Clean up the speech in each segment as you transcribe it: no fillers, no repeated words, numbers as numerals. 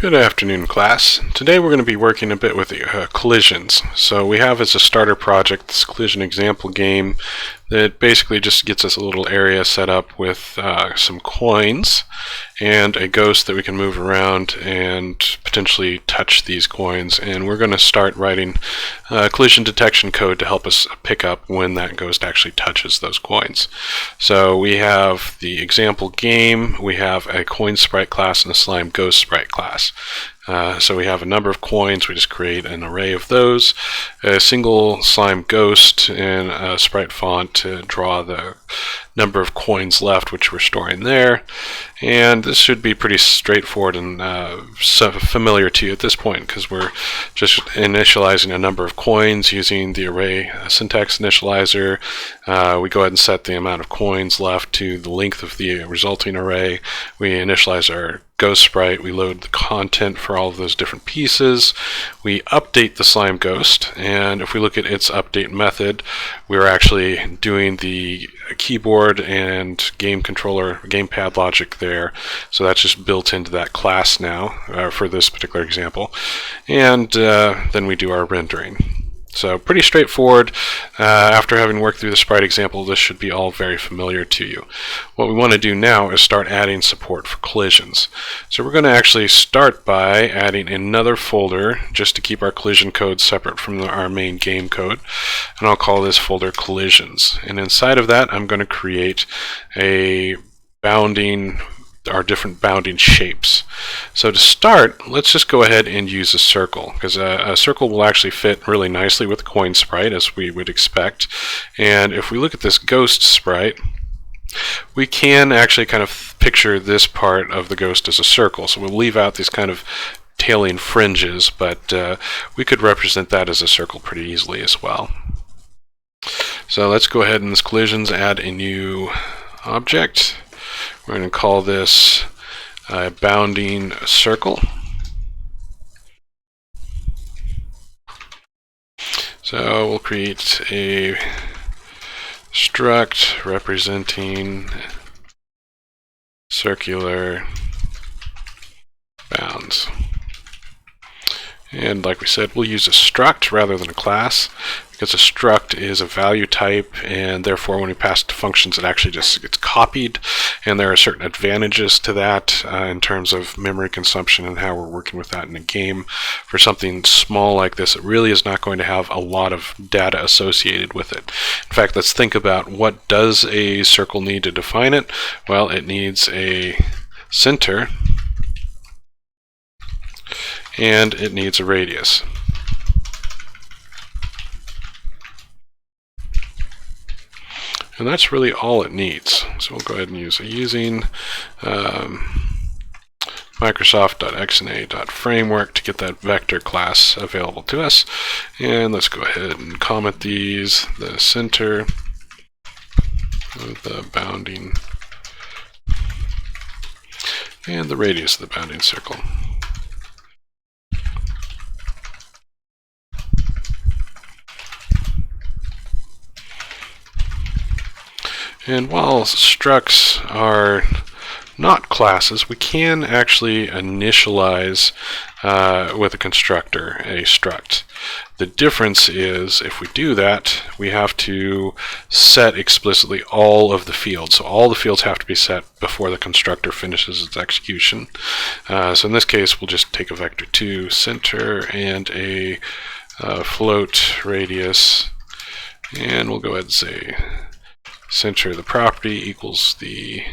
Good afternoon, class. Today we're going to be working a bit with collisions. So we have as a starter project this collision example game that basically just gets us a little area set up with some coins and a ghost that we can move around and potentially touch these coins. And we're going to start writing collision detection code to help us pick up when that ghost actually touches those coins. So we have the example game, we have a coin sprite class and a slime ghost sprite class. So we have a number of coins, we just create an array of those, a single slime ghost, and a sprite font to draw the number of coins left, which we're storing there. And this should be pretty straightforward and familiar to you at this point, because we're just initializing a number of coins using the array syntax initializer. We go ahead and set the amount of coins left to the length of the resulting array. We initialize our ghost sprite, we load the content for all of those different pieces, we update the slime ghost, and if we look at its update method, we're actually doing the keyboard and game controller, gamepad logic there, so that's just built into that class now for this particular example, and then we do our rendering. So pretty straightforward. After having worked through the sprite example, this should be all very familiar to you. What we want to do now is start adding support for collisions. So we're going to actually start by adding another folder just to keep our collision code separate from our main game code. And I'll call this folder collisions. And inside of that, I'm going to create a our different bounding shapes. So to start, let's just go ahead and use a circle, because a circle will actually fit really nicely with the coin sprite, as we would expect. And if we look at this ghost sprite, we can actually kind of picture this part of the ghost as a circle. So we'll leave out these kind of tailing fringes, but we could represent that as a circle pretty easily as well. So let's go ahead and in this collisions add a new object. We're going to call this bounding circle. So we'll create a struct representing circular bounds. And like we said, we'll use a struct rather than a class, because a struct is a value type, and therefore when we pass it to functions, it actually just gets copied, and there are certain advantages to that in terms of memory consumption and how we're working with that in a game. For something small like this, it really is not going to have a lot of data associated with it. In fact, let's think about what does a circle need to define it. Well, it needs a center, and it needs a radius. And that's really all it needs. So we'll go ahead and use using Microsoft.xna.framework to get that vector class available to us. And let's go ahead and comment these, the center of the bounding and the radius of the bounding circle. And while structs are not classes, we can actually initialize with a constructor a struct. The difference is, if we do that, we have to set explicitly all of the fields. So all the fields have to be set before the constructor finishes its execution. So in this case, we'll just take a vector2 center and a float radius, and we'll go ahead and say center of the property equals the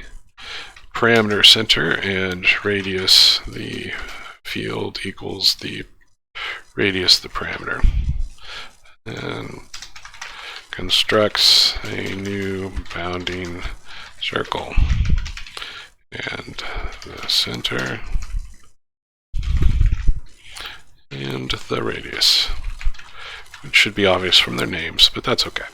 parameter center, and radius the field equals the radius the parameter. And constructs a new bounding circle, and the center and the radius. It should be obvious from their names, but that's okay.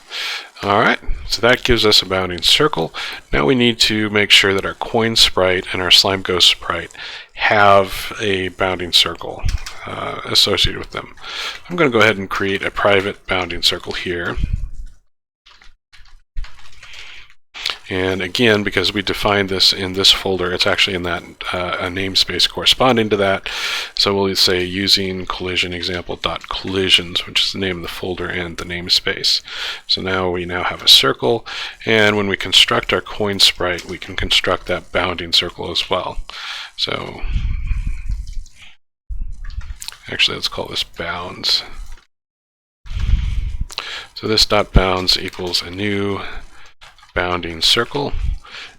Alright, so that gives us a bounding circle. Now we need to make sure that our coin sprite and our slime ghost sprite have a bounding circle associated with them. I'm going to go ahead and create a private bounding circle here. And again, because we defined this in this folder, it's actually in that a namespace corresponding to that. So we'll say using collision example.collisions, which is the name of the folder and the namespace. So now we have a circle, and when we construct our coin sprite, we can construct that bounding circle as well. So actually, let's call this bounds. So this dot bounds equals a new bounding circle,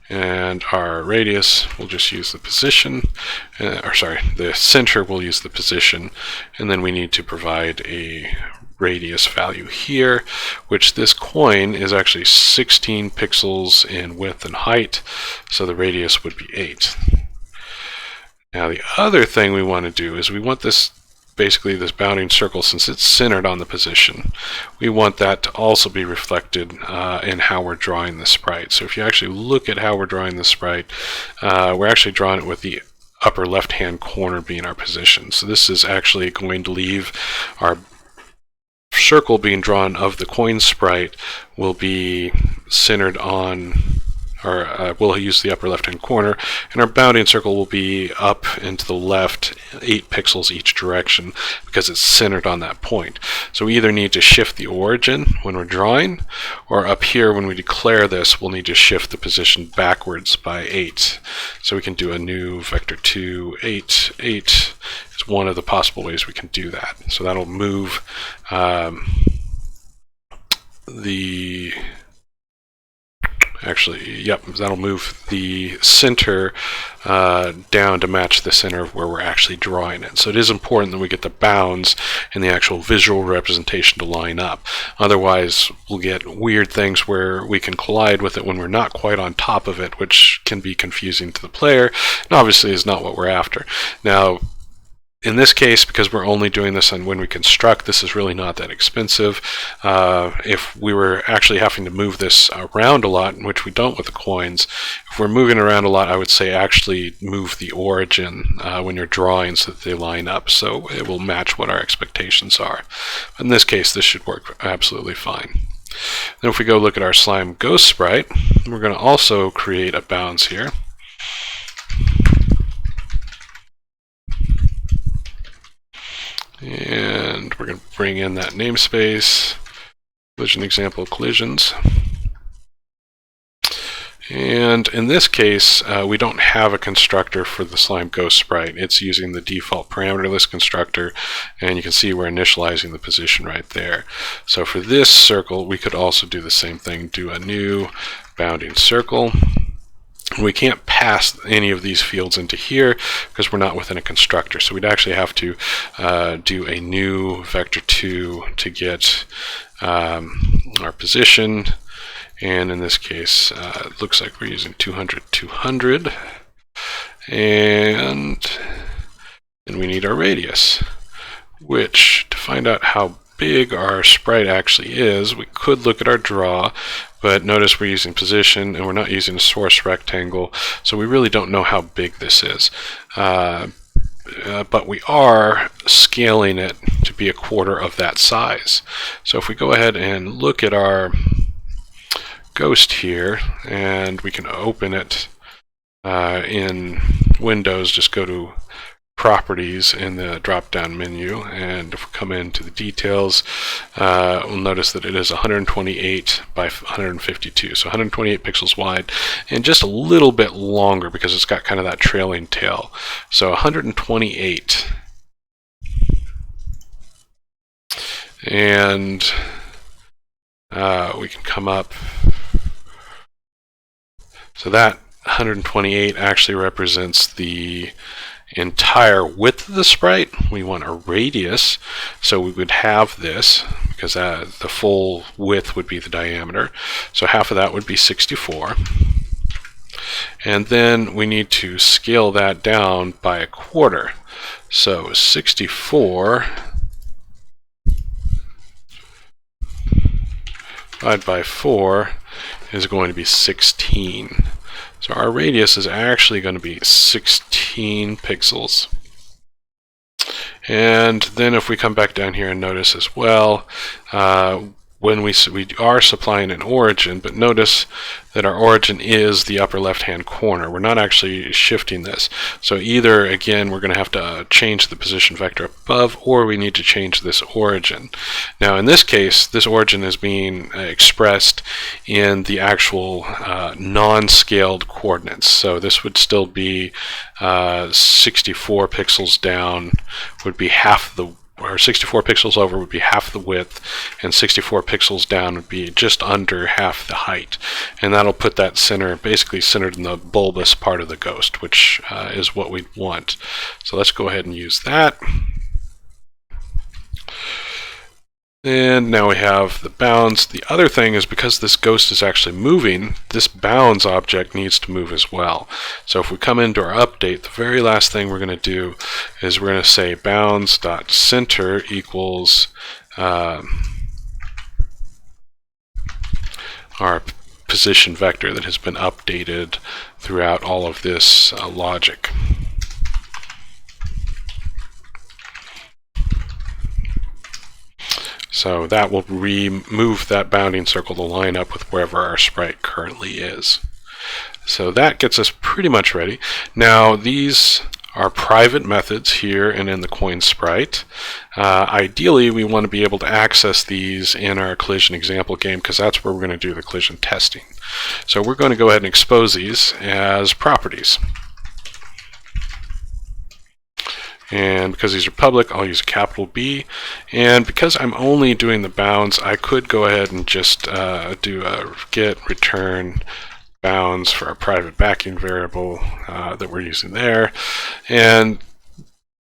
and our radius will just use the position, the center will use the position, and then we need to provide a radius value here, which this coin is actually 16 pixels in width and height, so the radius would be 8. Now the other thing we want to do is we want this, basically this bounding circle, since it's centered on the position, we want that to also be reflected in how we're drawing the sprite. So if you actually look at how we're drawing the sprite, we're actually drawing it with the upper left hand corner being our position. So this is actually going to leave our circle being drawn of the coin sprite will be centered on, or we'll use the upper left hand corner, and our bounding circle will be up and to the left 8 pixels each direction because it's centered on that point. So we either need to shift the origin when we're drawing, or up here when we declare this, we'll need to shift the position backwards by 8. So we can do a new vector2 8 8 is one of the possible ways we can do that. So that'll move that'll move the center down to match the center of where we're actually drawing it. So it is important that we get the bounds and the actual visual representation to line up. Otherwise, we'll get weird things where we can collide with it when we're not quite on top of it, which can be confusing to the player, and obviously is not what we're after. Now, in this case, because we're only doing this on when we construct, this is really not that expensive. If we were actually having to move this around a lot, which we don't with the coins, if we're moving around a lot, I would say actually move the origin when you're drawing so that they line up, so it will match what our expectations are. In this case, this should work absolutely fine. Then if we go look at our slime ghost sprite, we're going to also create a bounds here. And we're going to bring in that namespace, collision example collisions. And in this case, we don't have a constructor for the slime ghost sprite. It's using the default parameterless constructor, and you can see we're initializing the position right there. So for this circle, we could also do the same thing, do a new bounding circle. We can't pass any of these fields into here because we're not within a constructor. So we'd actually have to do a new vector2 to get our position. And in this case, it looks like we're using 200, 200. And then we need our radius, which to find out how big our sprite actually is, we could look at our draw, but notice we're using position and we're not using a source rectangle, so we really don't know how big this is. But we are scaling it to be 1/4 of that size. So if we go ahead and look at our ghost here, and we can open it in Windows, just go to Properties in the drop-down menu, and if we come into the details, we'll notice that it is 128 by 152, so 128 pixels wide, and just a little bit longer because it's got kind of that trailing tail. So 128, and we can come up. So that 128 actually represents the entire width of the sprite. We want a radius, so we would have this because the full width would be the diameter, so half of that would be 64, and then we need to scale that down by 1/4. So 64 divided by 4 is going to be 16. So our radius is actually going to be 16 pixels. And then if we come back down here and notice as well, when we are supplying an origin, but notice that our origin is the upper left hand corner. We're not actually shifting this. So either, again, we're going to have to change the position vector above, or we need to change this origin. Now in this case, this origin is being expressed in the actual non-scaled coordinates. So this would still be 64 pixels down would be half the, or 64 pixels over would be half the width, and 64 pixels down would be just under half the height. And that'll put that center, basically centered in the bulbous part of the ghost, which is what we want. So let's go ahead and use that. And now we have the bounds. The other thing is, because this ghost is actually moving, this bounds object needs to move as well. So if we come into our update, the very last thing we're going to do is we're going to say bounds.center equals our position vector that has been updated throughout all of this logic. So that will remove that bounding circle to line up with wherever our sprite currently is. So that gets us pretty much ready. Now these are private methods here and in the coin sprite. Ideally, we want to be able to access these in our collision example game, because that's where we're going to do the collision testing. So we're going to go ahead and expose these as properties. And because these are public, I'll use a capital B. And because I'm only doing the bounds, I could go ahead and just do a get return bounds for our private backing variable that we're using there. And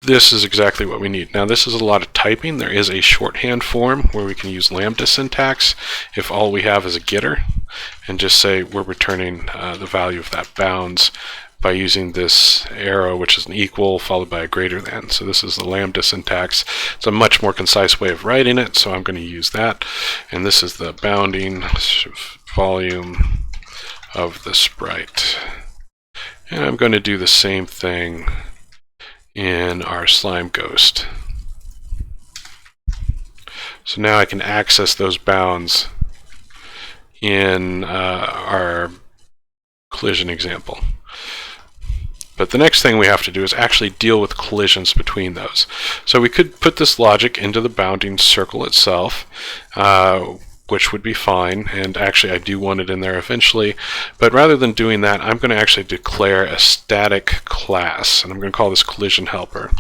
this is exactly what we need. Now this is a lot of typing. There is a shorthand form where we can use lambda syntax if all we have is a getter, and just say we're returning the value of that bounds by using this arrow, which is an equal followed by a greater than. So this is the lambda syntax. It's a much more concise way of writing it, so I'm going to use that. And this is the bounding volume of the sprite. And I'm going to do the same thing in our slime ghost. So now I can access those bounds in our collision example. But the next thing we have to do is actually deal with collisions between those. So we could put this logic into the bounding circle itself, which would be fine, and actually I do want it in there eventually. But rather than doing that, I'm going to actually declare a static class, and I'm going to call this collision helper.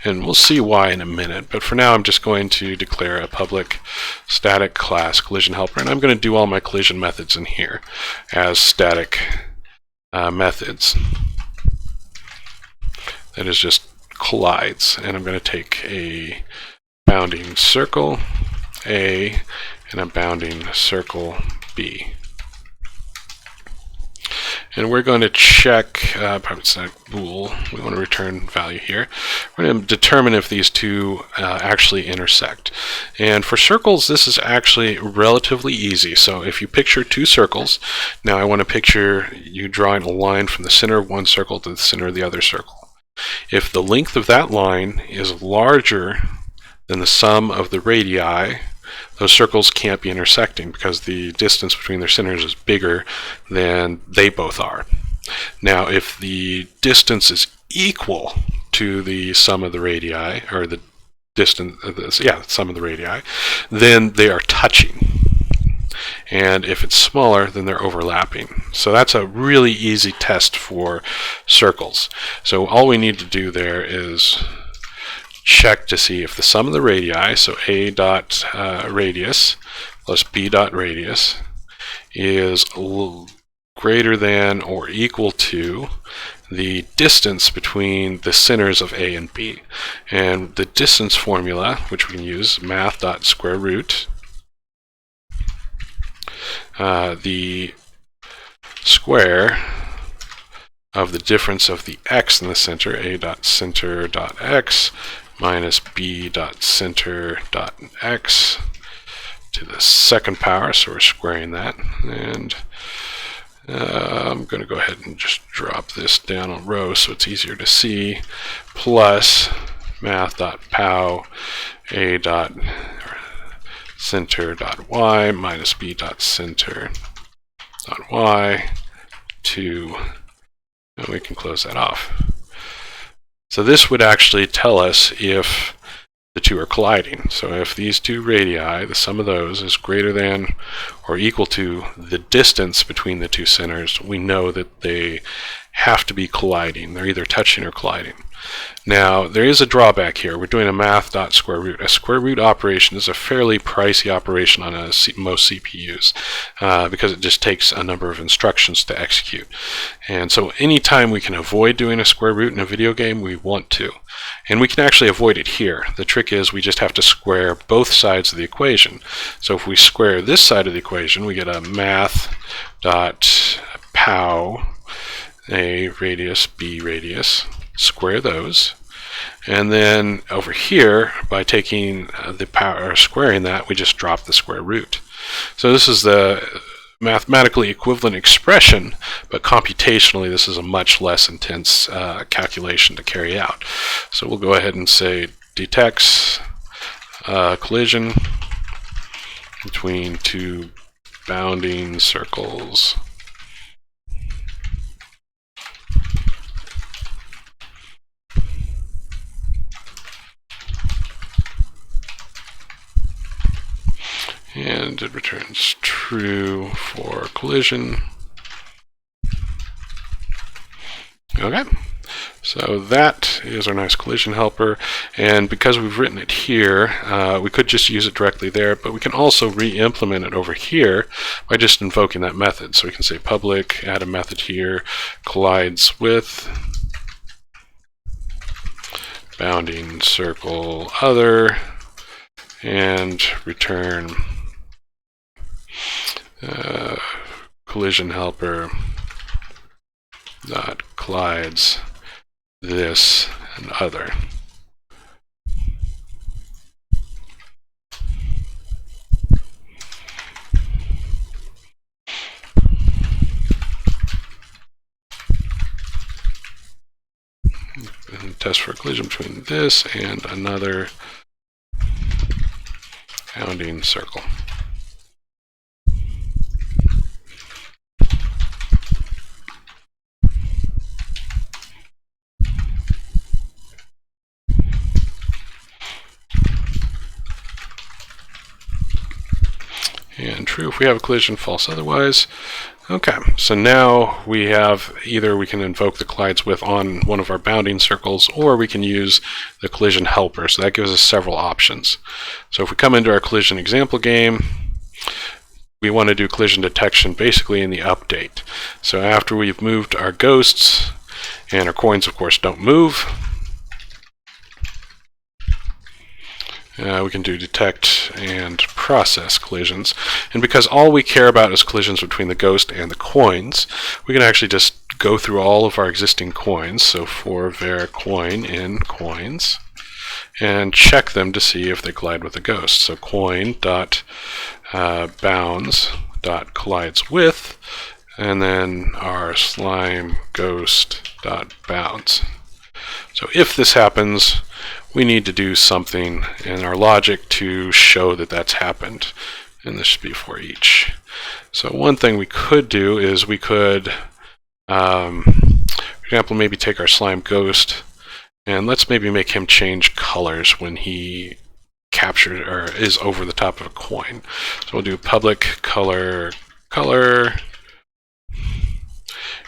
And we'll see why in a minute, but for now I'm just going to declare a public static class collision helper, and I'm going to do all my collision methods in here as static methods. That is just collides, and I'm going to take a bounding circle A and a bounding circle B. And we're going to check, probably it's not bool, we want to return value here. We're going to determine if these two actually intersect. And for circles, this is actually relatively easy. So if you picture two circles, now I want to picture you drawing a line from the center of one circle to the center of the other circle. If the length of that line is larger than the sum of the radii, those circles can't be intersecting because the distance between their centers is bigger than they both are. Now, if the distance is equal to the sum of the radii, or the distance, sum of the radii, then they are touching. And if it's smaller, then they're overlapping. So that's a really easy test for circles. So all we need to do there is check to see if the sum of the radii, so a dot radius plus b dot radius, is greater than or equal to the distance between the centers of A and B. And the distance formula, which we can use, math dot square root, the square of the difference of the x in the center, a dot center dot x, minus b dot center dot x to the second power, so we're squaring that. And I'm going to go ahead and just drop this down a row so it's easier to see, plus math dot pow a dot center.y minus b.center.y to, and we can close that off. So this would actually tell us if the two are colliding. So if these two radii, the sum of those, is greater than or equal to the distance between the two centers, we know that they have to be colliding. They're either touching or colliding. Now, there is a drawback here. We're doing a math.square root. A square root operation is a fairly pricey operation on most CPUs because it just takes a number of instructions to execute. And so anytime we can avoid doing a square root in a video game, we want to. And we can actually avoid it here. The trick is we just have to square both sides of the equation. So if we square this side of the equation, we get a math.pow, a radius, b radius, square those, and then over here, by taking the power, or squaring that, we just drop the square root. So this is the mathematically equivalent expression, but computationally this is a much less intense calculation to carry out. So we'll go ahead and say detects collision between two bounding circles and it returns true for collision. Okay, so that is our nice collision helper, and because we've written it here, we could just use it directly there, but we can also re-implement it over here by just invoking that method. So we can say public, add a method here, collides with bounding circle other, and return collision helper dot collides this and other. And test for collision between this and another bounding circle. And true if we have a collision, false otherwise. Okay, so now we have either we can invoke the collides with on one of our bounding circles, or we can use the collision helper. So that gives us several options. So if we come into our collision example game, we want to do collision detection basically in the update. So after we've moved our ghosts, and our coins of course don't move, we can do detect and process collisions. And because all we care about is collisions between the ghost and the coins, we can actually just go through all of our existing coins. So for var coin in coins, and check them to see if they collide with the ghost. So coin dot bounds dot collides with, and then our slime ghost dot bounds. So if this happens, we need to do something in our logic to show that that's happened, and this should be for each. So one thing we could do is we could, for example, maybe take our slime ghost, and let's maybe make him change colors when he captured or is over the top of a coin. So we'll do public color,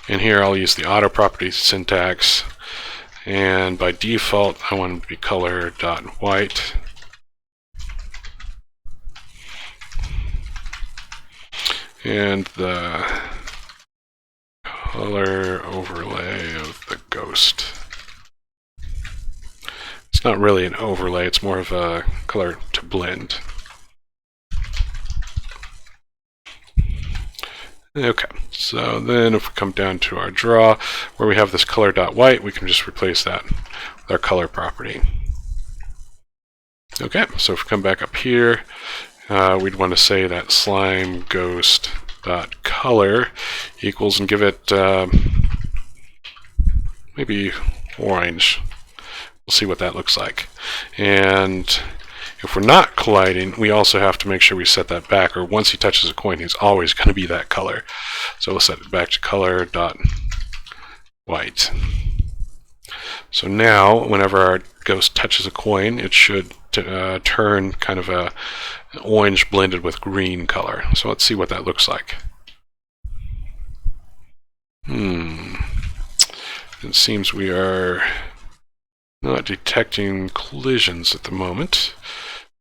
and here I'll use the auto property syntax. And by default, I want it to be color.white. And the color overlay of the ghost. It's not really an overlay, it's more of a color to blend. Okay, so then if we come down to our draw, where we have this color.white, we can just replace that with our color property. Okay, so if we come back up here, we'd want to say that slime ghost dot color equals, and give it maybe orange. We'll see what that looks like. And If we're not colliding, we also have to make sure we set that back, or once he touches a coin, he's always going to be that color. So we'll set it back to color dot white. So now, whenever our ghost touches a coin, it should turn kind of a orange blended with green color. So let's see what that looks like. It seems we are not detecting collisions at the moment.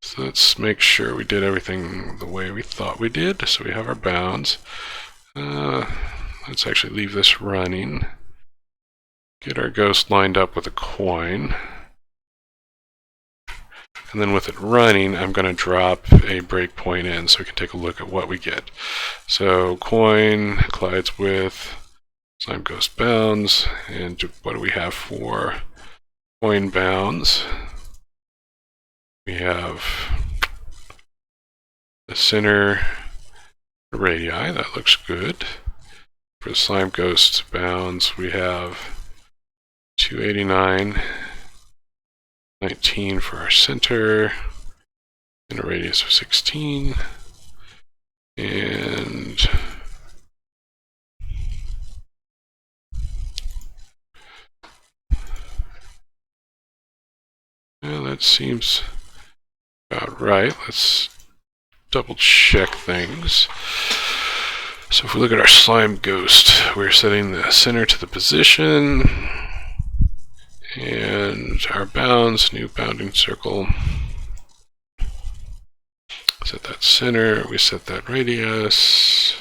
So let's make sure we did everything the way we thought we did. So we have our bounds. Let's actually leave this running. Get our ghost lined up with a coin. And then with it running, I'm going to drop a breakpoint in so we can take a look at what we get. So coin collides with slime ghost bounds. And what do we have for coin bounds? We have the center radii. That looks good. For the slime ghost bounds, we have 289, 19 for our center, and a radius of 16, and well, that seems about right. Let's double check things. So if we look at our slime ghost, we're setting the center to the position, and our bounds, new bounding circle. Set that center, we set that radius.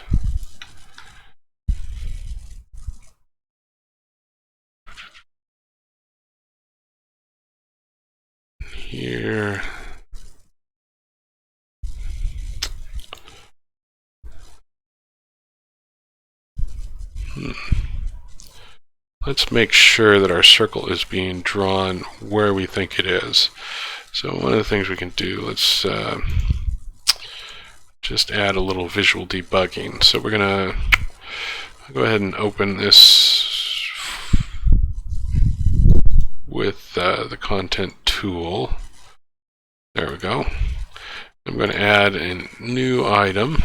Here. Let's make sure that our circle is being drawn where we think it is. So one of the things we can do, let's just add a little visual debugging. So we're going to go ahead and open this with the content tool. There we go. I'm going to add a new item,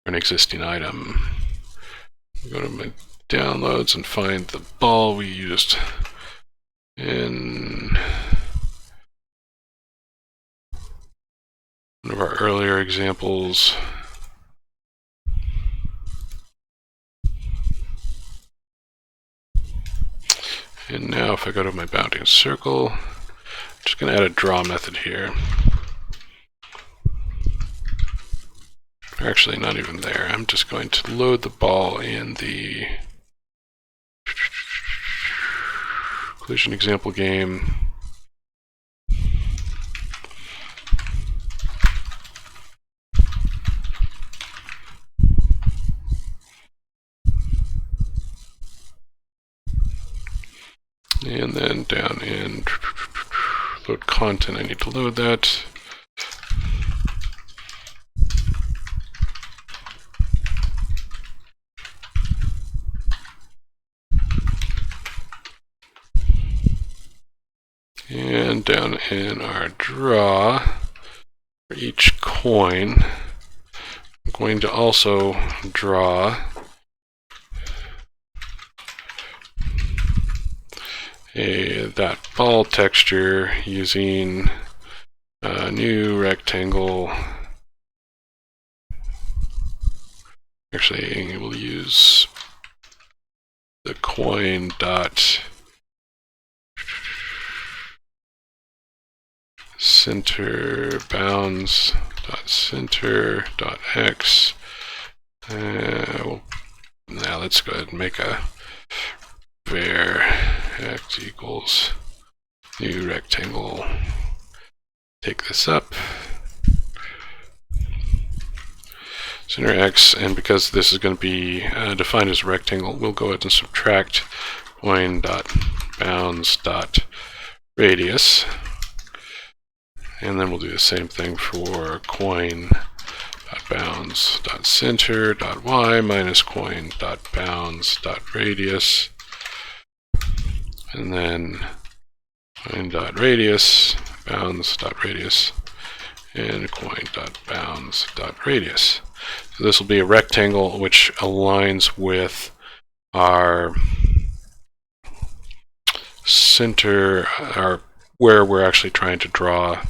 or an existing item. Go to my downloads and find the ball we used in one of our earlier examples. And now if I go to my bounding circle, I'm just going to add a draw method here. Or actually not even there. I'm just going to load the ball in the collision example game. And then down in load content, I need to load that. And down in our draw, for each coin, I'm going to also draw that ball texture using a new rectangle. Actually, we'll use the coin dot center bounds dot center dot x. Now let's go ahead and make a var x equals new rectangle. Take this up, center x, and because this is going to be defined as a rectangle, we'll go ahead and subtract coin dot bounds dot radius. And then we'll do the same thing for coin.bounds.center.y minus coin.bounds.radius. And then coin.radius bounds.radius and coin.bounds.radius. So this will be a rectangle which aligns with our center, or where we're actually trying to draw.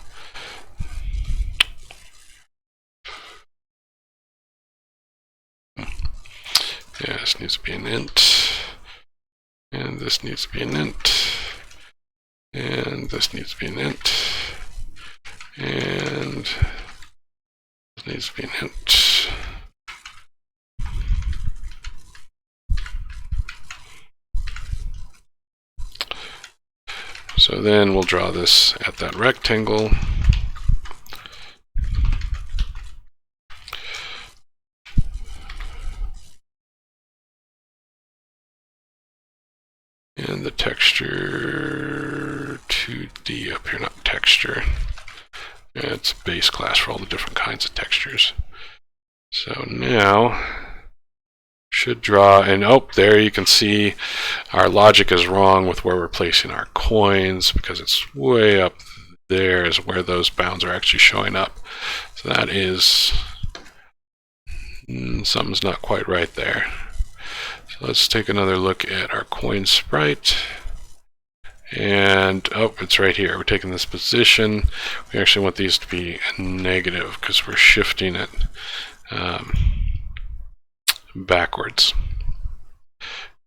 Yeah, this needs to be an int, and this needs to be an int, and this needs to be an int, and this needs to be an int. So then we'll draw this at that rectangle. And the texture 2D up here, not texture. It's a base class for all the different kinds of textures. So now should draw, and oh, there you can see our logic is wrong with where we're placing our coins, because it's way up there is where those bounds are actually showing up. So that is, something's not quite right there. So let's take another look at our coin sprite. And oh, it's right here. We're taking this position. We actually want these to be negative because we're shifting it backwards.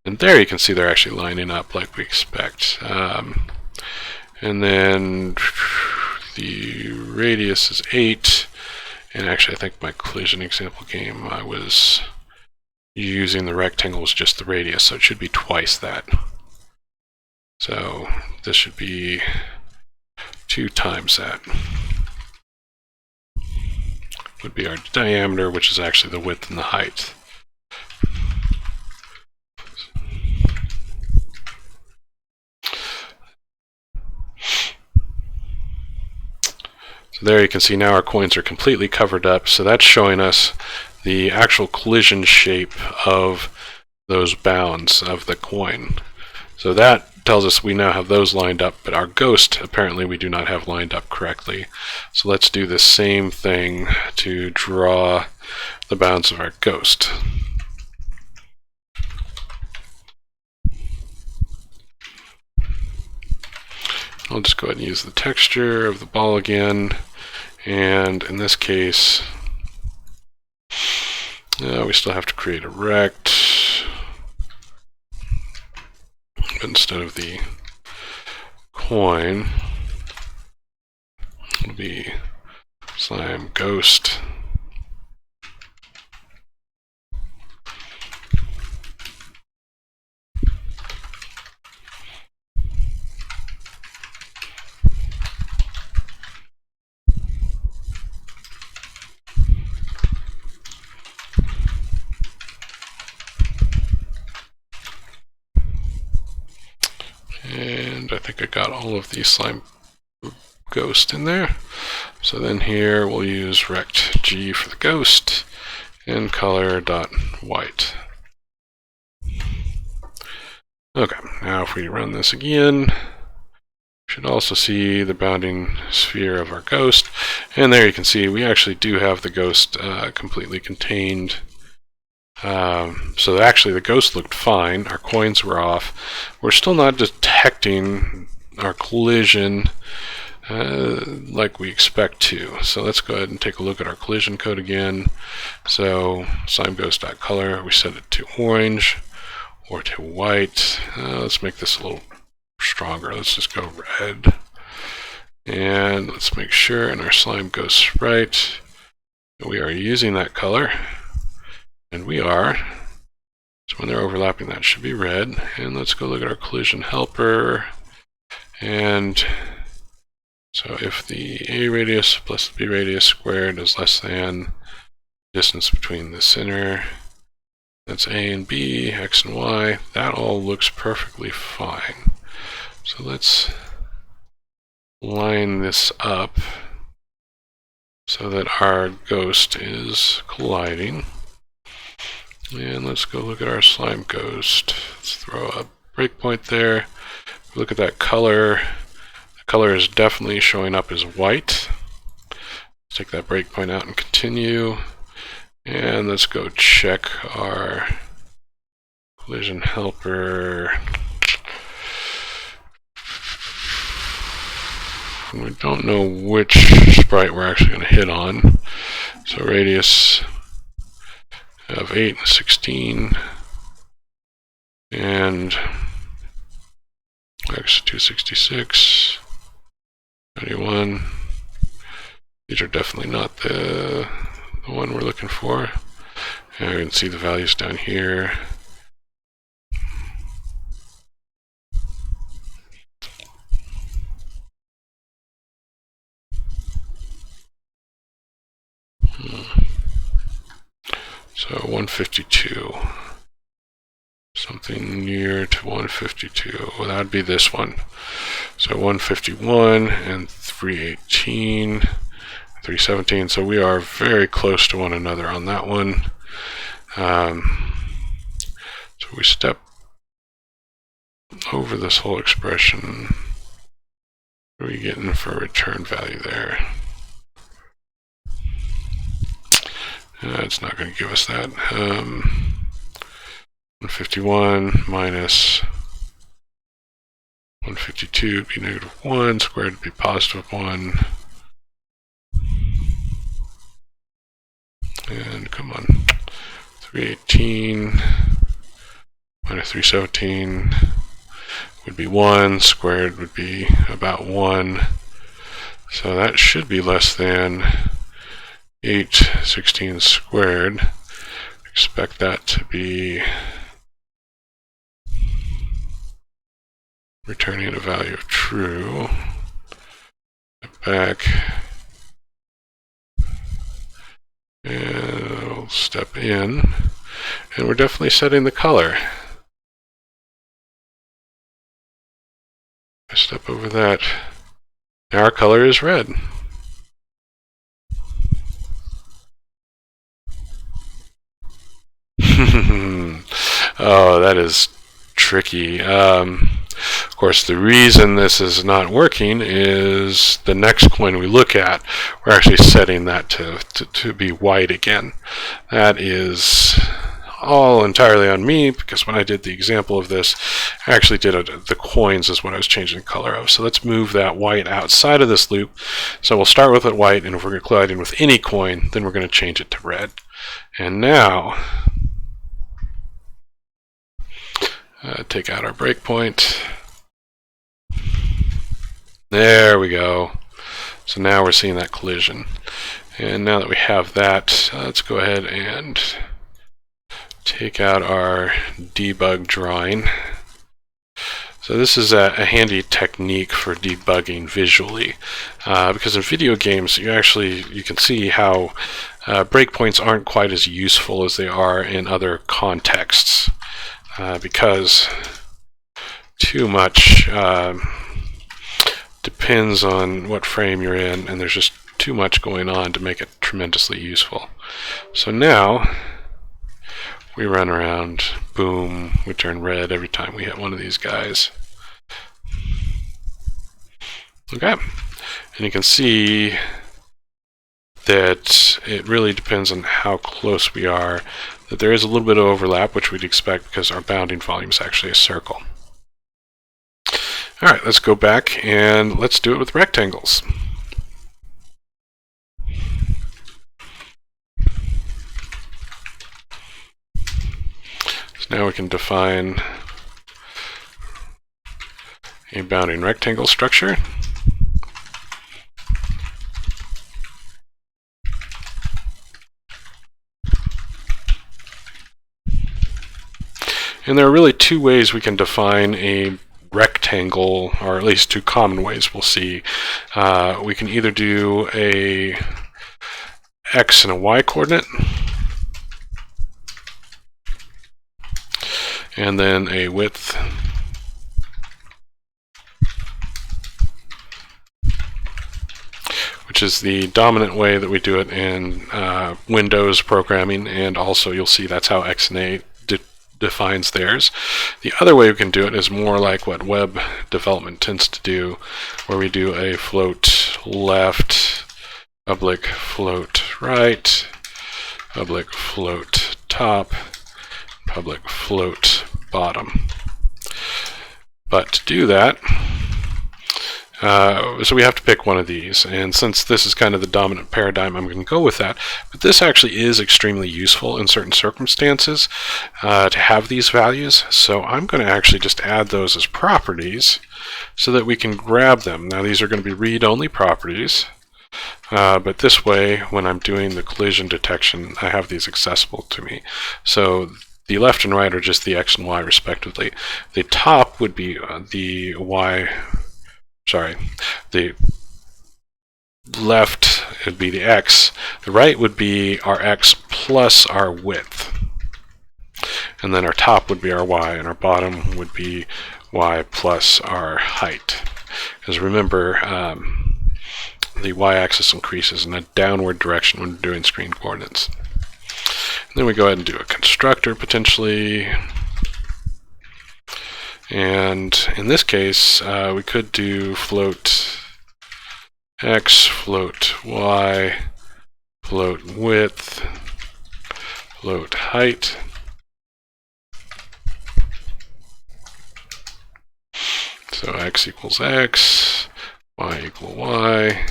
And there you can see they're actually lining up like we expect. And then the radius is 8. And actually I think my collision example game, I was using the rectangle was just the radius, so it should be twice that. So this should be 2 times that. Would be our diameter, which is actually the width and the height. So there you can see now our coins are completely covered up, so that's showing us the actual collision shape of those bounds of the coin. So that tells us we now have those lined up, but our ghost apparently we do not have lined up correctly. So let's do the same thing to draw the bounds of our ghost. I'll just go ahead and use the texture of the ball again, and in this case we still have to create a rect. Instead of the coin, it'll be slime ghost. And I think I got all of the slime ghost in there. So then here we'll use rect G for the ghost and color.white. Okay, now if we run this again, we should also see the bounding sphere of our ghost. And there you can see we actually do have the ghost completely contained. So actually the ghost looked fine, our coins were off. We're still not detecting our collision like we expect to. So let's go ahead and take a look at our collision code again. So slimeghost.color, we set it to orange or to white. Let's make this a little stronger. Let's just go red. And let's make sure in our slime ghost sprite that we are using that color. And we are. So when they're overlapping, that should be red. And let's go look at our collision helper. And so if the A radius plus the B radius squared is less than distance between the center, that's A and B, X and Y, that all looks perfectly fine. So let's line this up so that our ghost is colliding. And let's go look at our slime ghost. Let's throw a breakpoint there. Look at that color. The color is definitely showing up as white. Let's take that breakpoint out and continue. And let's go check our collision helper. We don't know which sprite we're actually going to hit on. So radius of 8 and 16. And X 266, 91. These are definitely not the one we're looking for. And we can see the values down here. So 152. Something near to 152. Well, that would be this one. So 151 and 318, 317. So we are very close to one another on that one. So we step over this whole expression. What are we getting for a return value there? It's not going to give us that. 151 minus 152 would be -1, squared would be +1. And come on, 318 minus 317 would be 1, squared would be about 1. So that should be less than 816 squared. Expect that to be returning a value of true. Back. And we'll step in. And we're definitely setting the color. I step over that. Now our color is red. Oh, that is tricky. Of course, the reason this is not working is the next coin we look at, we're actually setting that to be white again. That is all entirely on me, because when I did the example of this, I actually did the coins is what I was changing the color of. So let's move that white outside of this loop. So we'll start with it white, and if we're colliding with any coin, then we're going to change it to red. And now, take out our breakpoint. There we go. So now we're seeing that collision. And now that we have that, let's go ahead and take out our debug drawing. So this is a handy technique for debugging visually, because in video games you can see how breakpoints aren't quite as useful as they are in other contexts, because too much depends on what frame you're in, and there's just too much going on to make it tremendously useful. So now we run around, boom, we turn red every time we hit one of these guys. Okay, and you can see that it really depends on how close we are, that there is a little bit of overlap, which we'd expect because our bounding volume is actually a circle. Alright, let's go back and let's do it with rectangles. So now we can define a bounding rectangle structure. And there are really two ways we can define a rectangle, or at least two common ways we'll see. We can either do a x and a y coordinate, and then a width which is the dominant way that we do it in Windows programming, and also you'll see that's how x and a defines theirs. The other way we can do it is more like what web development tends to do, where we do a float left, public float right, public float top, public float bottom. But to do that, so we have to pick one of these, and since this is kind of the dominant paradigm, I'm going to go with that. But this actually is extremely useful in certain circumstances to have these values, so I'm going to actually just add those as properties so that we can grab them. Now these are going to be read-only properties, but this way when I'm doing the collision detection, I have these accessible to me. So the left and right are just the x and y respectively. The top would be the y. Sorry, the left would be the x, the right would be our x plus our width, and then our top would be our y, and our bottom would be y plus our height. Because remember, the y-axis increases in a downward direction when doing screen coordinates. And then we go ahead and do a constructor potentially. And in this case, we could do float x, float y, float width, float height. So x equals x, y equal y,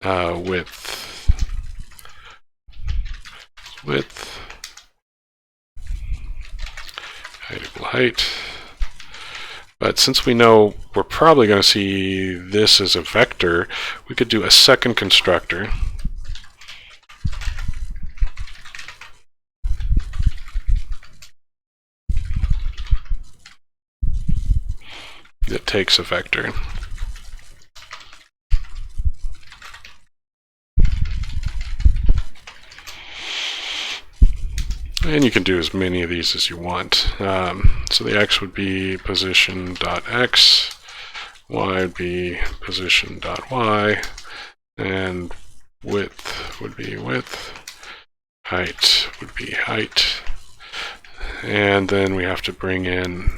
width, height equal height. But since we know we're probably going to see this as a vector, we could do a second constructor that takes a vector. And you can do as many of these as you want. So the x would be position.x, y would be position.y, and width would be width, height would be height, and then we have to bring in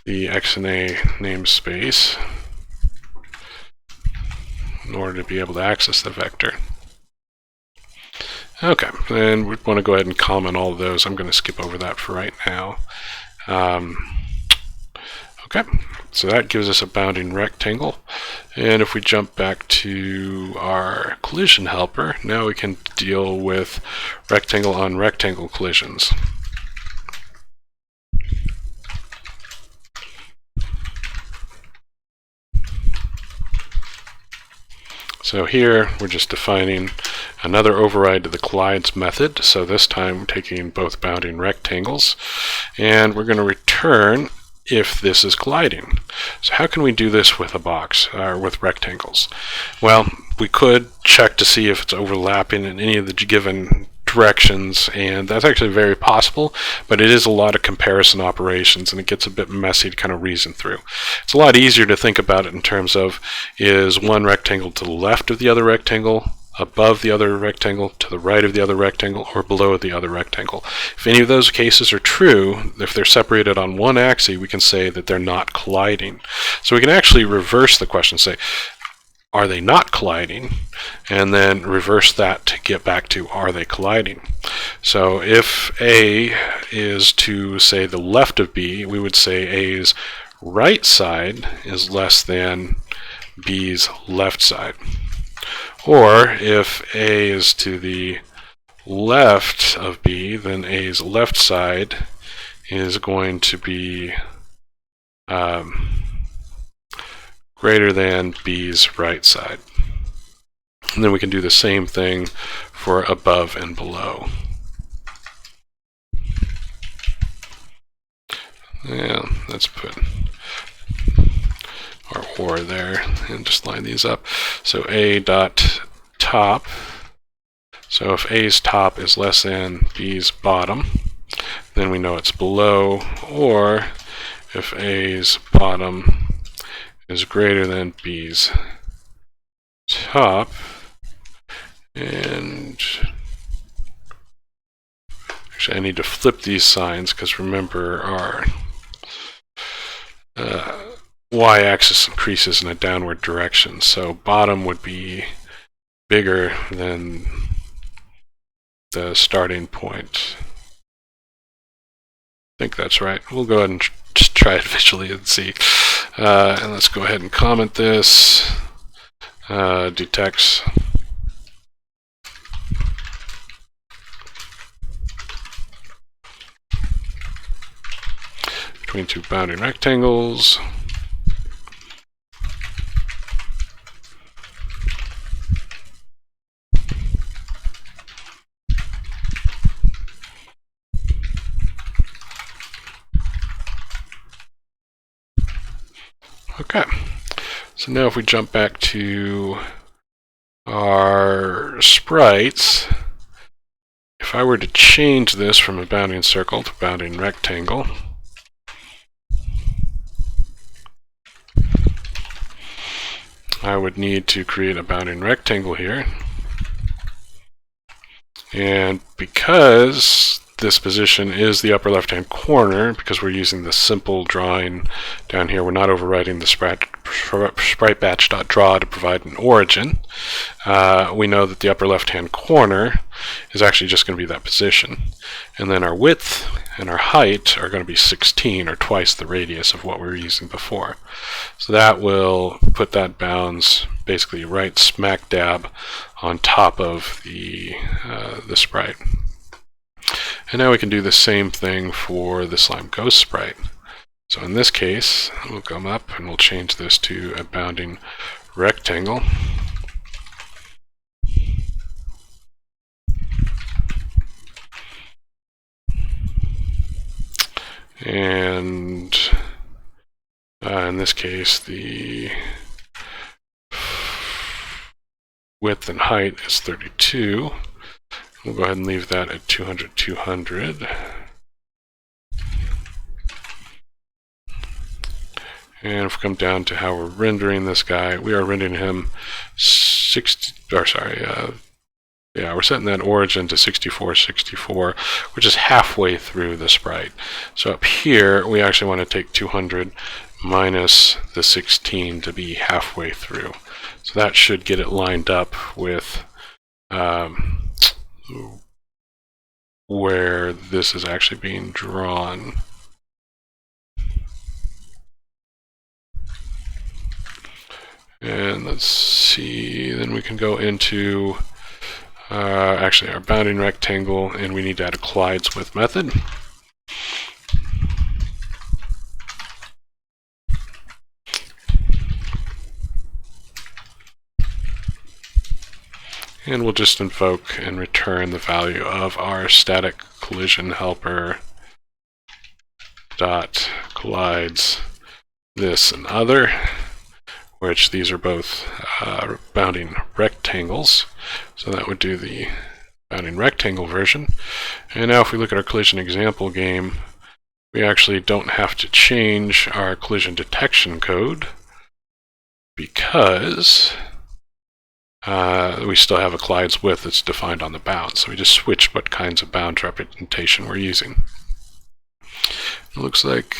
the x and a namespace in order to be able to access the vector. Okay, and we want to go ahead and comment all of those. I'm going to skip over that for right now. Okay, so that gives us a bounding rectangle. And if we jump back to our collision helper, now we can deal with rectangle on rectangle collisions. So here we're just defining another override to the collides method. So this time we're taking both bounding rectangles, and we're going to return if this is colliding. So how can we do this with a box or with rectangles? Well, we could check to see if it's overlapping in any of the given directions, and that's actually very possible, but it is a lot of comparison operations, and it gets a bit messy to kind of reason through. It's a lot easier to think about it in terms of, is one rectangle to the left of the other rectangle, above the other rectangle, to the right of the other rectangle, or below the other rectangle. If any of those cases are true, if they're separated on one axis, we can say that they're not colliding. So we can actually reverse the question, say, are they not colliding? And then reverse that to get back to, are they colliding? So if A is to, say, the left of B, we would say A's right side is less than B's left side. Or if A is to the left of B, then A's left side is going to be greater than B's right side. And then we can do the same thing for above and below. Yeah, let's put our or there and just line these up. So A dot top. So if A's top is less than B's bottom, then we know it's below. Or if A's bottom is greater than B's top, and Actually, I need to flip these signs because remember our y-axis increases in a downward direction. So bottom would be bigger than the starting point. I think that's right. We'll go ahead and just try it visually and see. And let's go ahead and comment this. Do text. Between two bounding rectangles. Okay, so now if we jump back to our sprites, if I were to change this from a bounding circle to bounding rectangle, I would need to create a bounding rectangle here. And because this position is the upper left-hand corner, because we're using the simple drawing down here, we're not overriding the sprite-batch.draw to provide an origin. We know that the upper left-hand corner is actually just going to be that position. And then our width and our height are going to be 16, or twice the radius of what we were using before. So that will put that bounds basically right smack dab on top of the sprite. And now we can do the same thing for the slime ghost sprite. So in this case, we'll come up and we'll change this to a bounding rectangle. And in this case, the width and height is 32. We'll go ahead and leave that at 200, 200. And if we come down to how we're rendering this guy, we are rendering him 60, or sorry, yeah, we're setting that origin to 64, 64, which is halfway through the sprite. So up here, we actually want to take 200 minus the 16 to be halfway through. So that should get it lined up with where this is actually being drawn. And let's see, then we can go into actually our bounding rectangle, and we need to add a collides with method. And we'll just invoke and return the value of our static collision helper dot collides this and other, which these are both bounding rectangles. So that would do the bounding rectangle version. And now if we look at our collision example game, we actually don't have to change our collision detection code because we still have a collides width that's defined on the bound. So we just switched what kinds of bound representation we're using. It looks like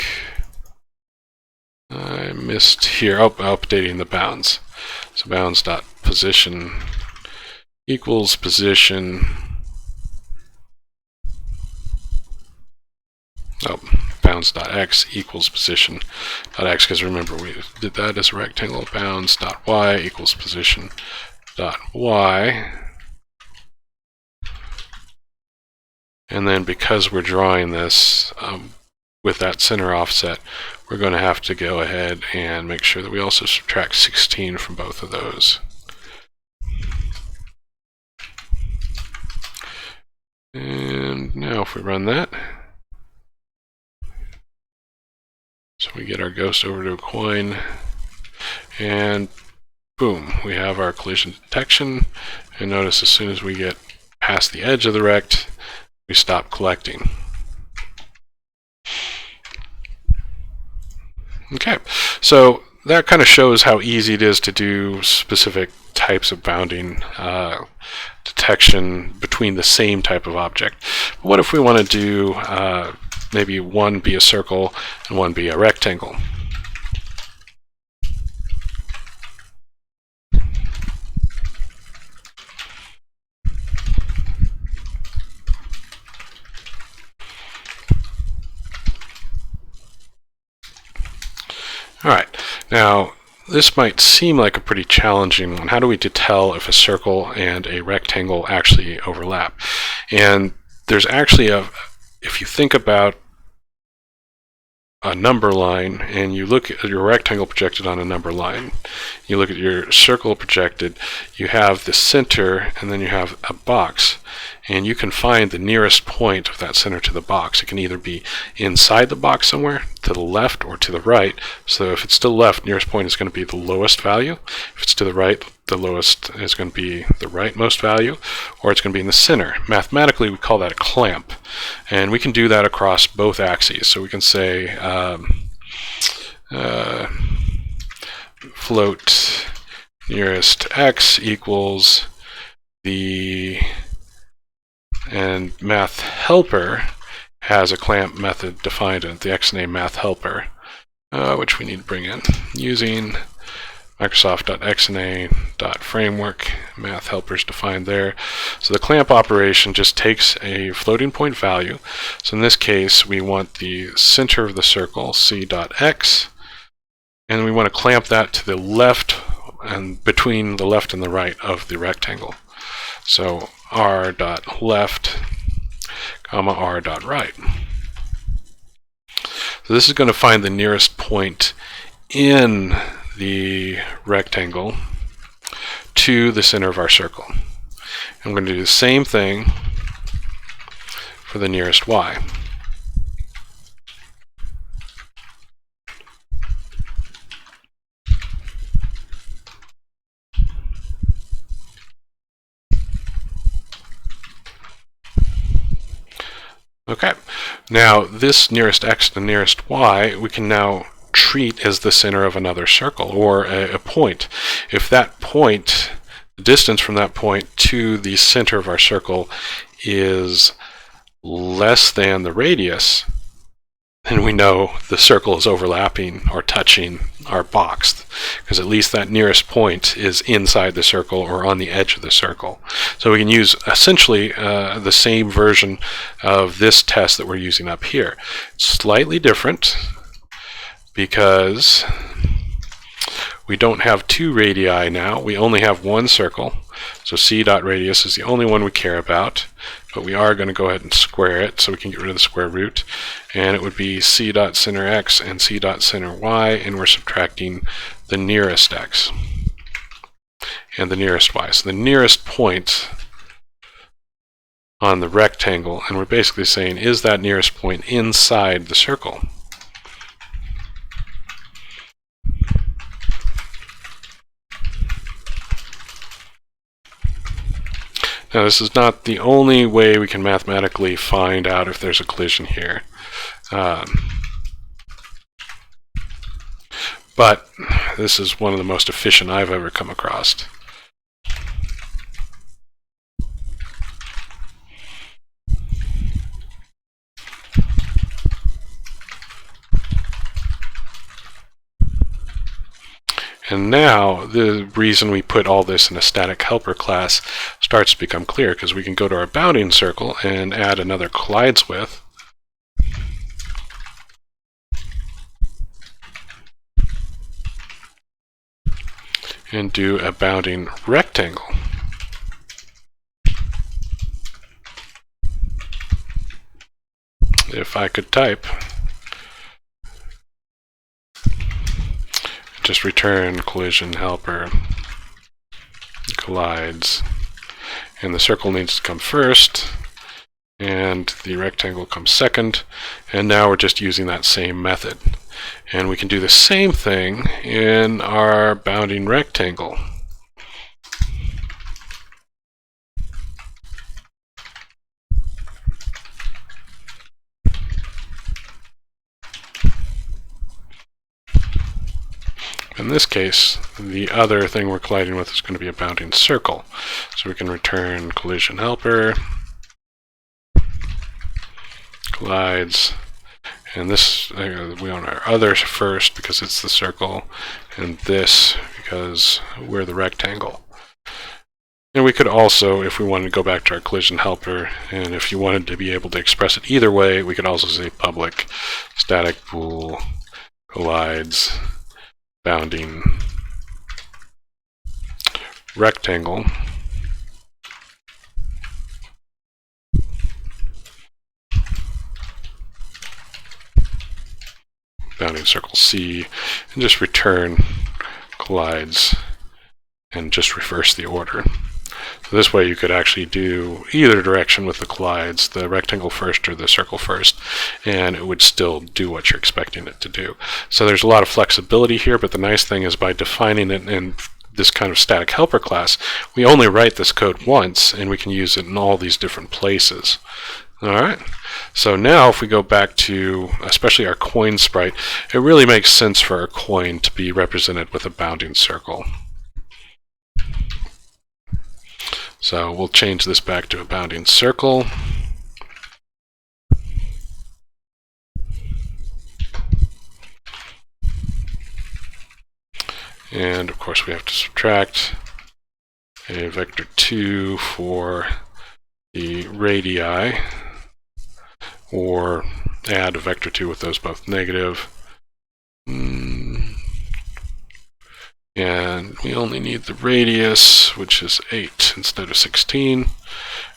I missed here, updating the bounds. So bounds.position equals position, bounds.x equals position.x, because remember we did that as a rectangle. Bounds.y equals position.y. And then because we're drawing this with that center offset, we're going to have to go ahead and make sure that we also subtract 16 from both of those. And now if we run that, so we get our ghost over to a coin, and boom, we have our collision detection. And notice as soon as we get past the edge of the rect, we stop collecting. Okay, so that kind of shows how easy it is to do specific types of bounding detection between the same type of object. But what if we want to do maybe one be a circle and one be a rectangle? Alright, now this might seem like a pretty challenging one. How do we tell if a circle and a rectangle actually overlap? And there's actually if you think about a number line and you look at your rectangle projected on a number line, you look at your circle projected, you have the center and then you have a box, and you can find the nearest point of that center to the box. It can either be inside the box somewhere, to the left or to the right. So if it's to the left, nearest point is going to be the lowest value. If it's to the right, the lowest is going to be the rightmost value, or it's going to be in the center. Mathematically, we call that a clamp, and we can do that across both axes. So we can say float nearest x equals the, and math helper has a clamp method defined in it, the xname math helper, which we need to bring in using Microsoft.xna.framework. Math helpers defined there. So the clamp operation just takes a floating point value. So in this case, we want the center of the circle, c.x, and we want to clamp that to the left and between the left and the right of the rectangle. So r.left, comma r.right. So this is going to find the nearest point in the rectangle to the center of our circle. I'm going to do the same thing for the nearest y. Okay, now this nearest x to nearest y we can now treat as the center of another circle, or a point. If that point, the distance from that point to the center of our circle is less than the radius, then we know the circle is overlapping or touching our box, because at least that nearest point is inside the circle or on the edge of the circle. So we can use essentially the same version of this test that we're using up here. It's slightly different because we don't have two radii now, we only have one circle. So c.radius is the only one we care about, but we are going to go ahead and square it so we can get rid of the square root, and it would be c.center x and c.center y, and we're subtracting the nearest x and the nearest y. So the nearest point on the rectangle, and we're basically saying, is that nearest point inside the circle? Now this is not the only way we can mathematically find out if there's a collision here. But this is one of the most efficient I've ever come across. And now the reason we put all this in a static helper class starts to become clear, because we can go to our bounding circle and add another collides with. And do a bounding rectangle. If I could type, just return collision helper collides, and the circle needs to come first and the rectangle comes second, and now we're just using that same method. And we can do the same thing in our bounding rectangle. In this case, the other thing we're colliding with is going to be a bounding circle. So we can return collision helper, collides, and this, we want our other first because it's the circle, and this because we're the rectangle. And we could also, if we wanted to go back to our collision helper, and if you wanted to be able to express it either way, we could also say public static bool collides bounding rectangle bounding circle C, and just return collides and just reverse the order. So this way you could actually do either direction with the collides, the rectangle first or the circle first, and it would still do what you're expecting it to do. So there's a lot of flexibility here, but the nice thing is by defining it in this kind of static helper class, we only write this code once and we can use it in all these different places. Alright, so now if we go back to especially our coin sprite, it really makes sense for our coin to be represented with a bounding circle. So we'll change this back to a bounding circle. And of course we have to subtract a vector 2 for the radii, or add a vector 2 with those both negative. And we only need the radius, which is 8 instead of 16.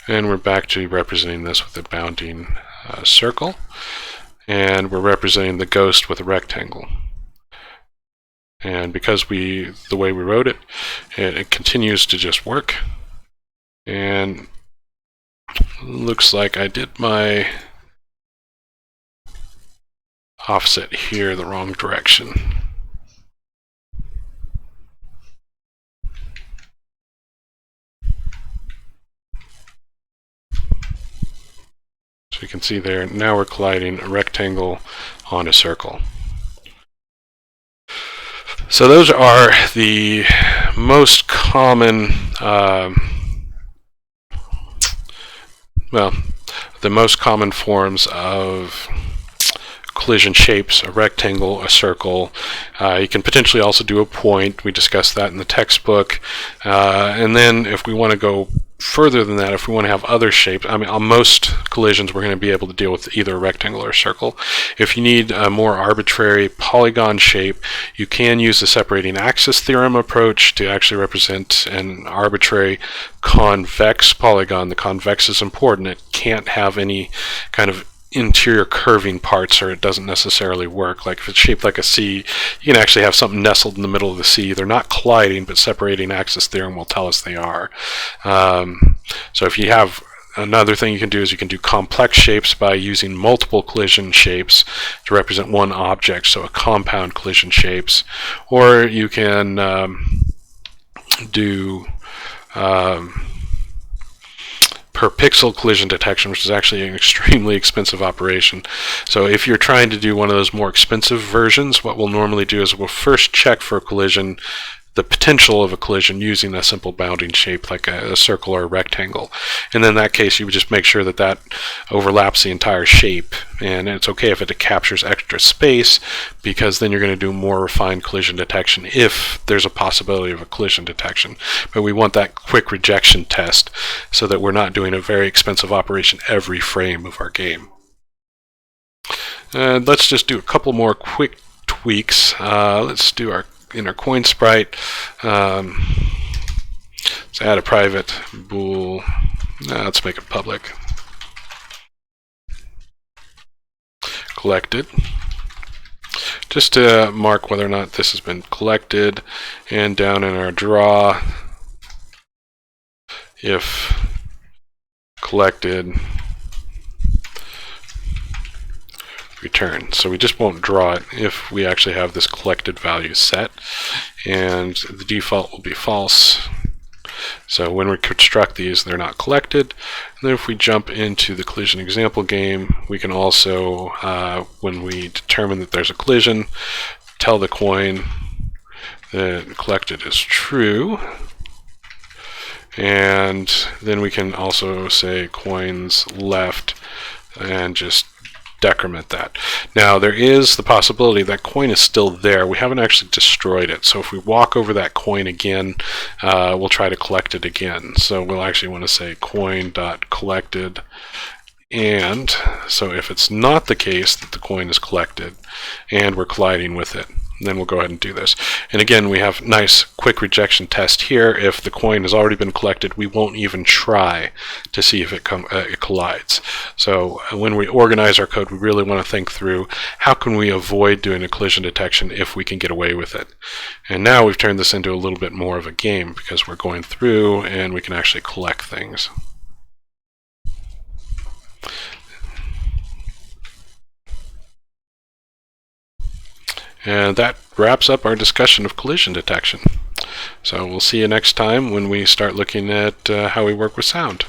And we're back to representing this with a bounding circle. And we're representing the ghost with a rectangle. And because the way we wrote it, it continues to just work. And looks like I did my offset here the wrong direction. So you can see there, now we're colliding a rectangle on a circle. So those are the most common, the most common forms of collision shapes: a rectangle, a circle. You can potentially also do a point. We discussed that in the textbook. And then if we want to go further than that, if we want to have other shapes, I mean, on most collisions we're going to be able to deal with either a rectangle or a circle. If you need a more arbitrary polygon shape, you can use the separating axis theorem approach to actually represent an arbitrary convex polygon. The convex is important. It can't have any kind of interior curving parts, or it doesn't necessarily work. Like if it's shaped like a C, you can actually have something nestled in the middle of the C. They're not colliding, but separating axis theorem will tell us they are. So if you have another thing you can do is you can do complex shapes by using multiple collision shapes to represent one object, so a compound collision shapes. Or you can do per pixel collision detection, which is actually an extremely expensive operation. So if you're trying to do one of those more expensive versions, what we'll normally do is we'll first check for a collision, the potential of a collision, using a simple bounding shape like a circle or a rectangle. And in that case, you would just make sure that that overlaps the entire shape. And it's okay if it captures extra space, because then you're going to do more refined collision detection if there's a possibility of a collision detection. But we want that quick rejection test so that we're not doing a very expensive operation every frame of our game. Let's just do a couple more quick tweaks. Let's do in our coin sprite, let's add a private bool. Let's make it public. Collected. Just to mark whether or not this has been collected. And down in our draw, if collected, return. So we just won't draw it if we actually have this collected value set, and the default will be false. So when we construct these, they're not collected. And then if we jump into the collision example game, we can also, when we determine that there's a collision, tell the coin that collected is true. And then we can also say coins left and just decrement that. Now there is the possibility that coin is still there. We haven't actually destroyed it. So if we walk over that coin again, we'll try to collect it again. So we'll actually want to say coin.collected. And so if it's not the case that the coin is collected and we're colliding with it, then we'll go ahead and do this. And again, we have nice quick rejection test here. If the coin has already been collected, we won't even try to see if it collides. So when we organize our code, we really want to think through how can we avoid doing a collision detection if we can get away with it. And now we've turned this into a little bit more of a game because we're going through and we can actually collect things. And that wraps up our discussion of collision detection. So we'll see you next time when we start looking at how we work with sound.